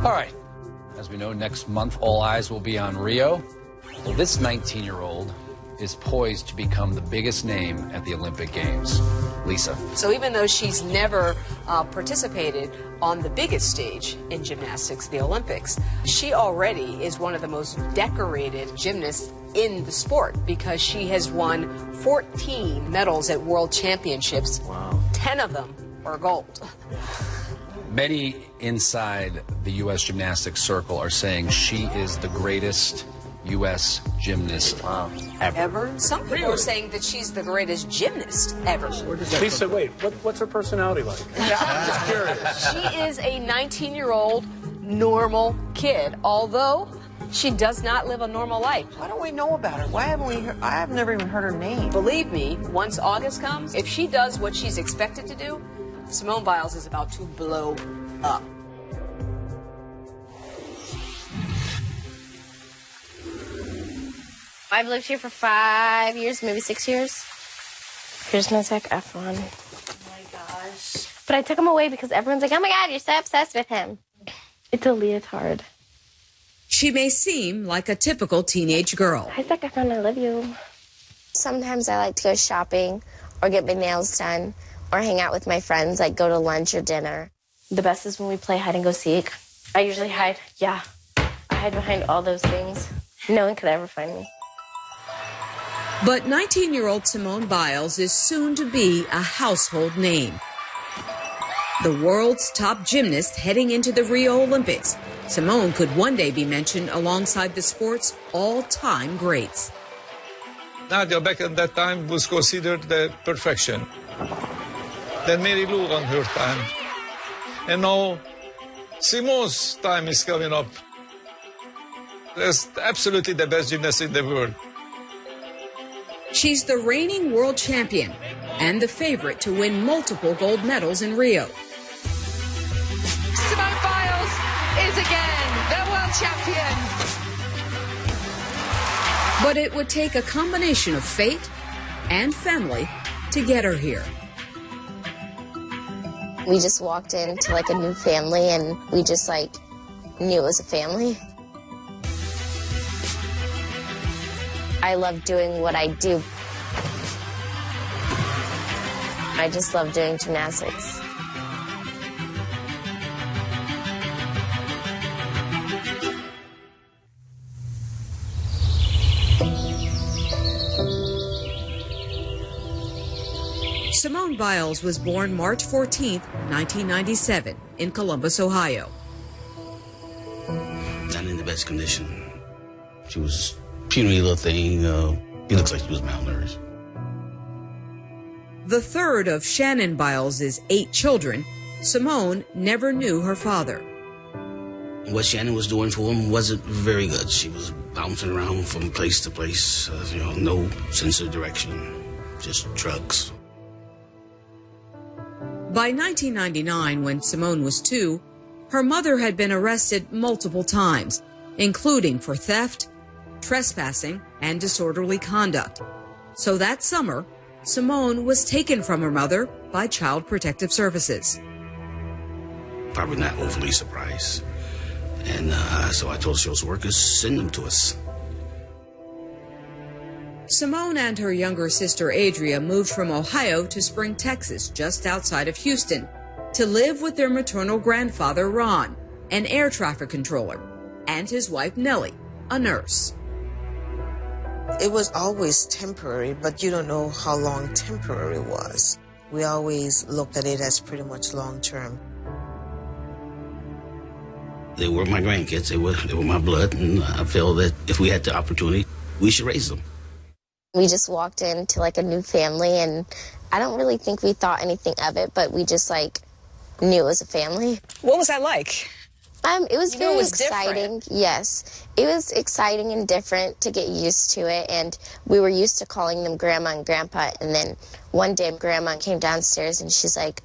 All right. As we know, next month, all eyes will be on Rio. Well, this 19-year-old is poised to become the biggest name at the Olympic Games. Lisa. So even though she's never participated on the biggest stage in gymnastics, the Olympics, she already is one of the most decorated gymnasts in the sport because she has won 14 medals at World Championships. Wow. 10 of them are gold. Many inside the U.S. gymnastics circle are saying she is the greatest U.S. gymnast ever. Some people are saying that she's the greatest gymnast ever. Lisa, wait, what's her personality like? I'm just curious. She is a 19-year-old normal kid, although she does not live a normal life. Why don't we know about her? Why haven't we heard? I have never even heard her name. Believe me, once August comes, if she does what she's expected to do, Simone Biles is about to blow up. I've lived here for 5 years, maybe 6 years. Here's my Zac Efron. Oh my gosh. But I took him away because everyone's like, oh my God, you're so obsessed with him. It's a leotard. She may seem like a typical teenage girl. Hi, Zac Efron, I love you. Sometimes I like to go shopping or get my nails done or hang out with my friends, like go to lunch or dinner. The best is when we play hide and go seek. I usually hide, I hide behind all those things. No one could ever find me. But 19-year-old Simone Biles is soon to be a household name. The world's top gymnast heading into the Rio Olympics, Simone could one day be mentioned alongside the sport's all-time greats. Nadia back at that time was considered the perfection. Then Mary Lou on her time. And now Simone's time is coming up. There's absolutely the best gymnast in the world. She's the reigning world champion and the favorite to win multiple gold medals in Rio. Simone Biles is again the world champion. But it would take a combination of fate and family to get her here. We just walked into like a new family and we just like knew it was a family. I love doing what I do. I just love doing gymnastics. Simone Biles was born March 14, 1997, in Columbus, Ohio. Not in the best condition. She was a puny little thing. He looks like she was malnourished. The third of Shannon Biles' 8 children, Simone never knew her father. What Shannon was doing for him wasn't very good. She was bouncing around from place to place, no sense of direction, just drugs. By 1999, when Simone was 2, her mother had been arrested multiple times, including for theft, trespassing, and disorderly conduct. So that summer, Simone was taken from her mother by Child Protective Services. Probably not overly surprised. And so I told social workers, send them to us. Simone and her younger sister Adria moved from Ohio to Spring, Texas, just outside of Houston, to live with their maternal grandfather, Ron, an air traffic controller, and his wife, Nellie, a nurse. It was always temporary, but you don't know how long temporary was. We always looked at it as pretty much long-term. They were my grandkids. They were my blood, and I felt that if we had the opportunity, we should raise them. We just walked into like a new family, and I don't really think we thought anything of it, but we just like knew it was a family. What was that like? It was very exciting. Different. Yes, it was exciting and different to get used to it, and we were used to calling them Grandma and Grandpa. And then one day, Grandma came downstairs, and she's like,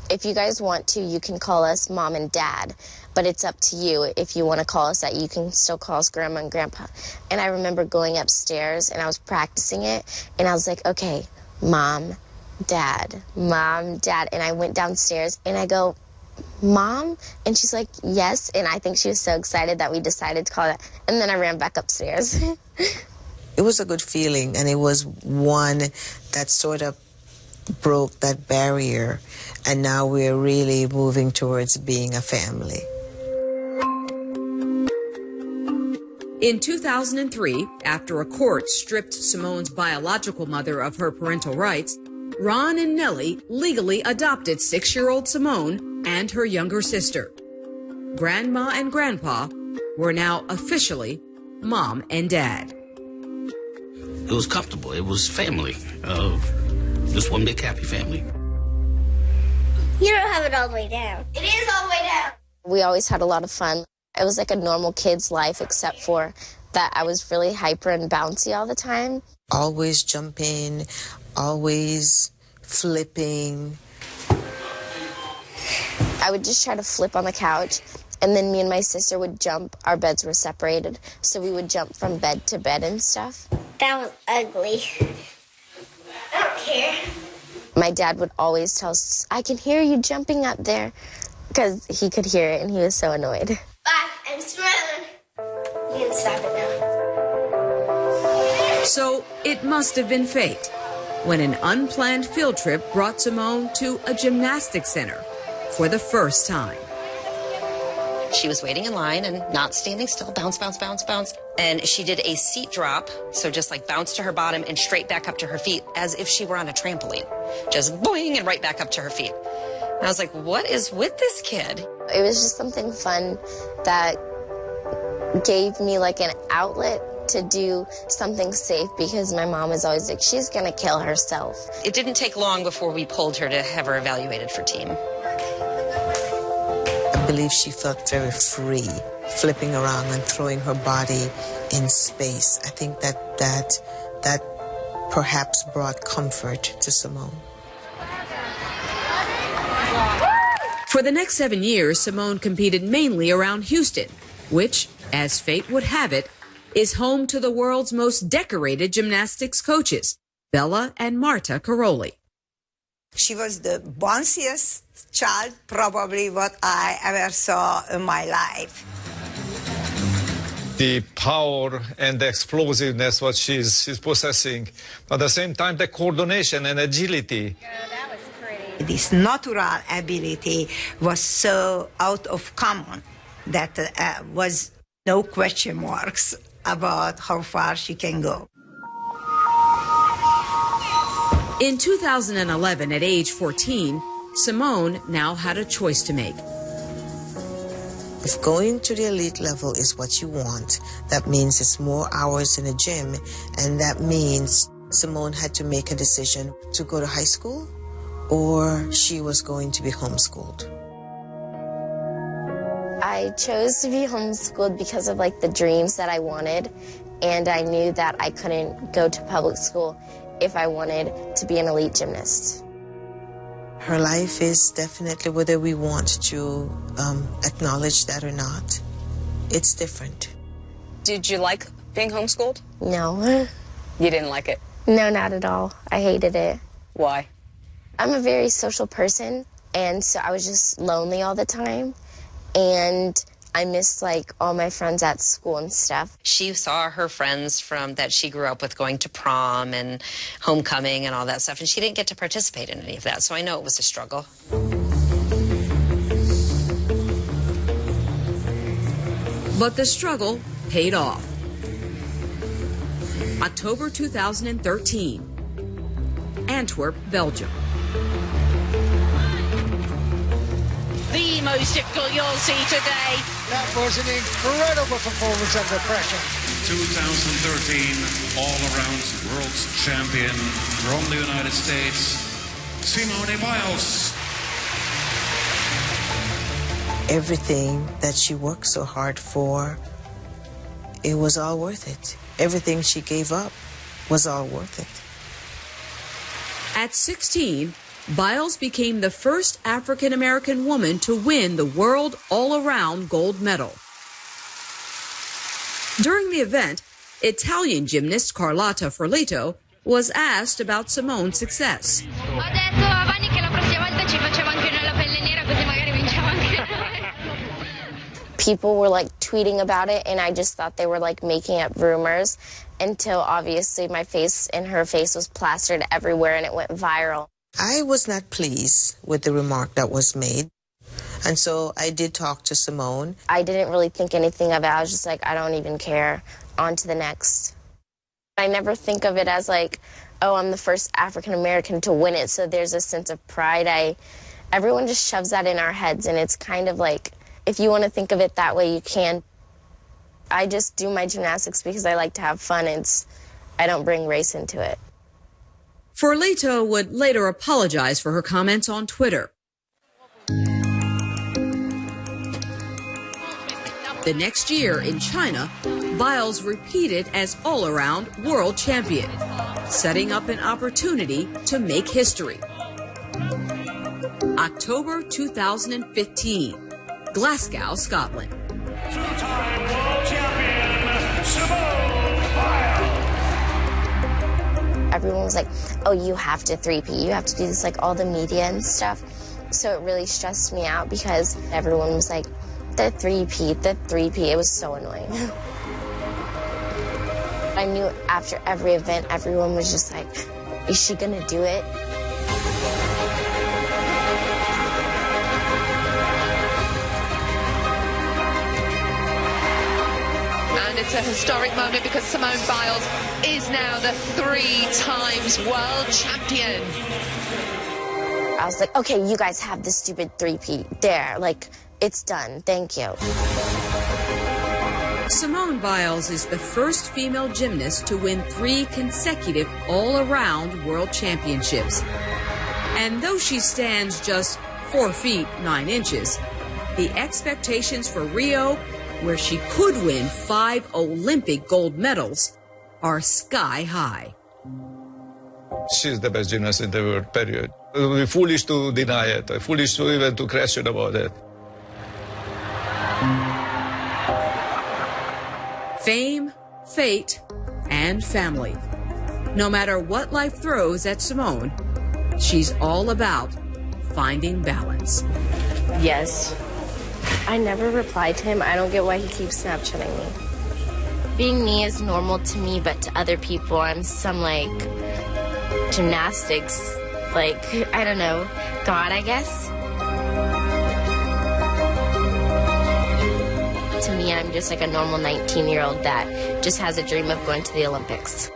"If you guys want to, you can call us Mom and Dad, but it's up to you. If you want to call us that, you can still call us Grandma and Grandpa." And I remember going upstairs, and I was practicing it, and I was like, "Okay, Mom, Dad, Mom, Dad," and I went downstairs, and I go, Mom? And she's like, yes. And I think she was so excited that we decided to call that. And then I ran back upstairs. It was a good feeling, and it was one that sort of broke that barrier, and now we're really moving towards being a family. In 2003, after a court stripped Simone's biological mother of her parental rights, Ron and Nellie legally adopted 6-year-old Simone and her younger sister. Grandma and Grandpa were now officially Mom and Dad. It was comfortable. It was family. Just one big happy family. You don't have it all the way down. It is all the way down. We always had a lot of fun. It was like a normal kid's life, except for that I was really hyper and bouncy all the time. Always jumping, always flipping. I would just try to flip on the couch, and then me and my sister would jump. Our beds were separated, so we would jump from bed to bed and stuff. That was ugly. I don't care. My dad would always tell us, I can hear you jumping up there, because he could hear it, and he was so annoyed. Bye, I'm Simone. You can stop it now. So it must have been fate when an unplanned field trip brought Simone to a gymnastics center for the first time. She was waiting in line and not standing still, bounce, bounce, bounce, bounce. And she did a seat drop, so just like bounce to her bottom and straight back up to her feet as if she were on a trampoline. Just boing and right back up to her feet. And I was like, what is with this kid? It was just something fun that gave me like an outlet to do something safe, because my mom was always like, she's gonna kill herself. It didn't take long before we pulled her to have her evaluated for team. I believe she felt very free, flipping around and throwing her body in space. I think that perhaps brought comfort to Simone. For the next 7 years, Simone competed mainly around Houston, which, as fate would have it, is home to the world's most decorated gymnastics coaches, Bella and Marta Caroli. She was the bounciest child, probably what I ever saw in my life. The power and the explosiveness what she's possessing. At the same time, the coordination and agility. This natural ability was so out of common that was no question marks about how far she can go. In 2011, at age 14, Simone now had a choice to make. If going to the elite level is what you want, that means it's more hours in a gym, and that means Simone had to make a decision to go to high school, or she was going to be homeschooled. I chose to be homeschooled because of like the dreams that I wanted, and I knew that I couldn't go to public school if I wanted to be an elite gymnast. Her life is definitely, whether we want to acknowledge that or not, it's different. Did you like being homeschooled? No. You didn't like it? No, not at all. I hated it. Why? I'm a very social person, and so I was just lonely all the time, and I missed like all my friends at school and stuff. She saw her friends from that she grew up with going to prom and homecoming and all that stuff, and she didn't get to participate in any of that, so I know it was a struggle. But the struggle paid off. October 2013, Antwerp, Belgium. The most difficult you'll see today. That was an incredible performance under pressure. 2013 all-around world champion from the United States, Simone Biles. Everything that she worked so hard for, it was all worth it. Everything she gave up was all worth it. At 16, Biles became the first African-American woman to win the world all-around gold medal. During the event, Italian gymnast Carlotta Ferlito was asked about Simone's success. Ho detto a Vanni che la prossima volta ci facciamo anche noi la pelle nera, così magari vinciamo anche people were like tweeting about it, and I just thought they were like making up rumors until obviously my face and her face was plastered everywhere and it went viral. I was not pleased with the remark that was made. And so I did talk to Simone. I didn't really think anything of it. I was just like, I don't even care. On to the next. I never think of it as like, oh, I'm the first African American to win it, so there's a sense of pride. Everyone just shoves that in our heads, and it's kind of like, if you want to think of it that way, you can. I just do my gymnastics because I like to have fun, and I don't bring race into it. Forlito would later apologize for her comments on Twitter. The next year in China, Biles repeated as all-around world champion, setting up an opportunity to make history. October 2015, Glasgow, Scotland. Two-time world champion, Simone Biles. Everyone was like, oh, you have to three-peat. You have to do this, like all the media and stuff. So it really stressed me out because everyone was like, the three-peat, the three-peat. It was so annoying. I knew after every event, everyone was just like, is she gonna do it? And it's a historic moment because Simone Biles is now the 3 times world champion. I was like, okay, you guys have this stupid three-peat there. Like, it's done. Thank you. Simone Biles is the first female gymnast to win 3 consecutive all-around world championships. And though she stands just 4 feet 9 inches, the expectations for Rio, where she could win 5 Olympic gold medals, are sky high. She's the best gymnast in the world, period. It would be foolish to deny it, foolish to even to question about it. Fame, fate, and family. No matter what life throws at Simone, she's all about finding balance. Yes. I never replied to him. I don't get why he keeps Snapchatting me. Being me is normal to me, but to other people, I'm some, like, gymnastics, like, I don't know, God, I guess. To me, I'm just like a normal 19-year-old that just has a dream of going to the Olympics.